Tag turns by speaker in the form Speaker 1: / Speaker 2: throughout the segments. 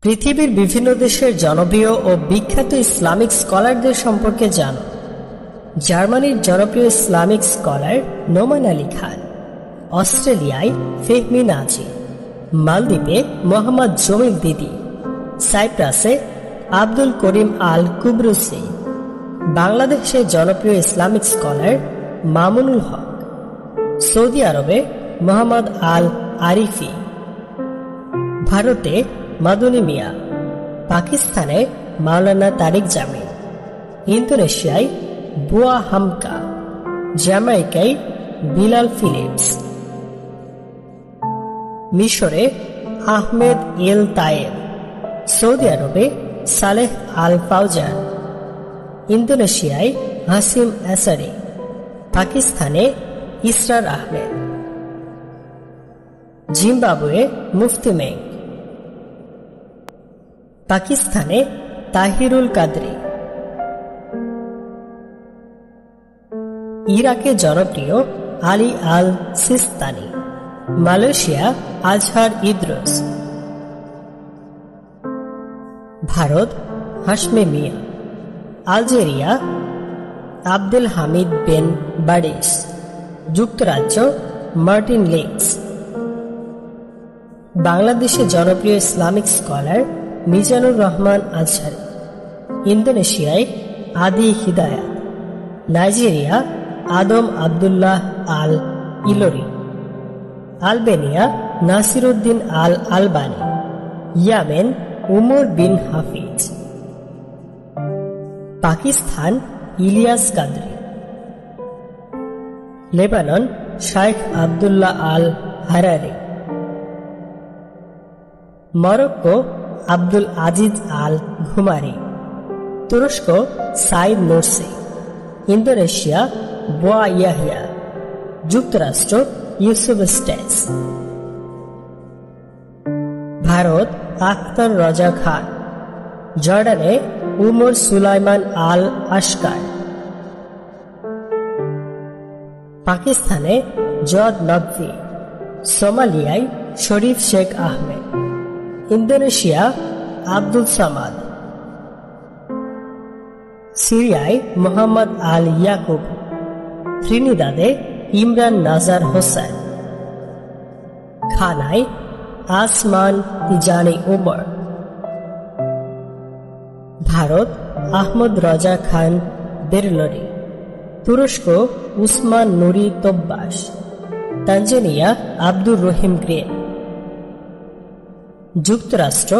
Speaker 1: পৃথিবীর বিভিন্ন দেশের জনপ্রিয় ও বিখ্যাত ইসলামিক স্কলারদের সম্পর্কে জানো। জার্মানির জনপ্রিয় ইসলামিক স্কলার নোমান আলী খান, অস্ট্রেলিয়ায় ফেহমি নাজি, মালদ্বীপে মোহাম্মদ জমিল দিদি, সাইপ্রাসে আব্দুল করিম আল কুবরুসি, বাংলাদেশের জনপ্রিয় ইসলামিক স্কলার মামুনুল হক, সৌদি আরবে মোহাম্মদ আল আরিফি, ভারতে মাদুনি মিয়া, পাকিস্তানে মাওলানা তারিক জামিল, ইন্দোনেশিয়ায় বুয়া হামকা, জ্যামাইকায় বিলাল ফিলিপস, মিশরে আহমেদ এল তায়েব, সৌদি আরবে সালেহ আল ফাউজান, ইন্দোনেশিয়ায় হাসিম আসারি, পাকিস্তানে ইসরার আহমেদ, জিম্বাবুয়ে মুফতি মেং, পাকিস্তানে তাহিরুল কাদরি, ইরাকে জনপ্রিয় আলী আল সিস্তানি, মালয়েশিয়া আজহার ইদ্রুস, ভারত হাশমে মিয়া, আলজেরিয়া আব্দুল হামিদ বেন বারিস, যুক্তরাজ্য মার্টিন লিংস, বাংলাদেশে জনপ্রিয় ইসলামিক স্কলার মিজানুর রহমান আজহারি, ইন্দোনেশিয়ায় আদি হিদায়াত, নাইজেরিয়া আদম আবদুল্লাহ আল ইলোরি, আলবেনিয়া নাসিরুদ্দিন আল আলবানি, ইয়ামেন উমর বিন হাফিজ, পাকিস্তান ইলিয়াস কাদরি, লেবানন শাইখ আবদুল্লাহ আল হারারি, মরক্কো আব্দুল আজিজ আল ঘুমারি, তুরস্ক সাইদ নোরসি, ইন্দোনেশিয়া বোয়া ইয়াহিয়া, যুক্তরাষ্ট্র ইউসুফ স্টেস, ভারত আখতার রজা খান, জর্ডানে উমর সুলাইমান আল আশকার, পাকিস্তানে জদ নকভি, সোমালিয়ায় শরীফ শেখ আহমেদ, ইন্দোনেশিয়া আব্দুল সামাদ, সিরিয়ায় মোহাম্মদ আল ইয়াকুব, ত্রিনিদাদে ইমরান নাজার হোসেন, খানায় আসমান তিজানি উমর, ভারত আহমদ রাজা খান বেরলরি, তুরস্ক Osman Nuri Topbas, Tanzania Abdur Rahim Green, যুক্তরাষ্ট্র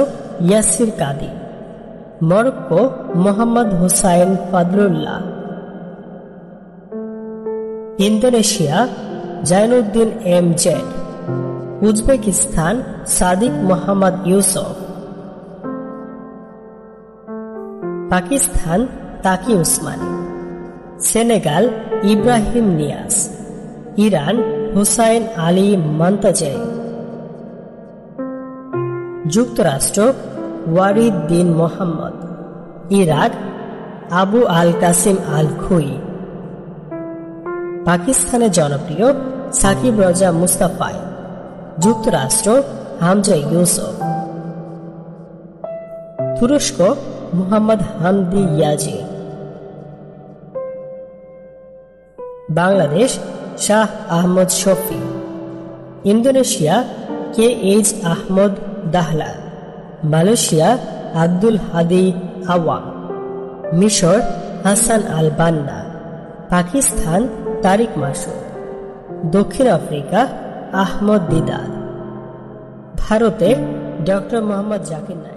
Speaker 1: Yasir Qadhi, Morocco Mohammad Hussain Fadlullah, Indonesia Zainuddin M Z, Uzbekistan Sadiq Mohammad Yusuf, Pakistan Taqi Usmani, Senegal Ibrahim Niass, Iran Hussain Ali Montazeri, যুক্তরাষ্ট্র Warith bin Mohammad, Iraq Abu al Qasim al Khoei, পাকিস্তানে জনপ্রিয় সাকিব রাজা মুস্তাফাই, যুক্তরাষ্ট্র Hamza Yusuf, তুরস্ক Muhammad Hamdi Yazir, Bangladesh Shah Ahmad Shafi, Indonesia K H Ahmad Dahlan, Malaysia Abdul হাদি আওয়াম, মিশর হাসান আল বান্না, পাকিস্তান তারিক মাসুদ, দক্ষিণ Africa Ahmad দিদার, ভারতে doctor Mohammad Zakir Naik.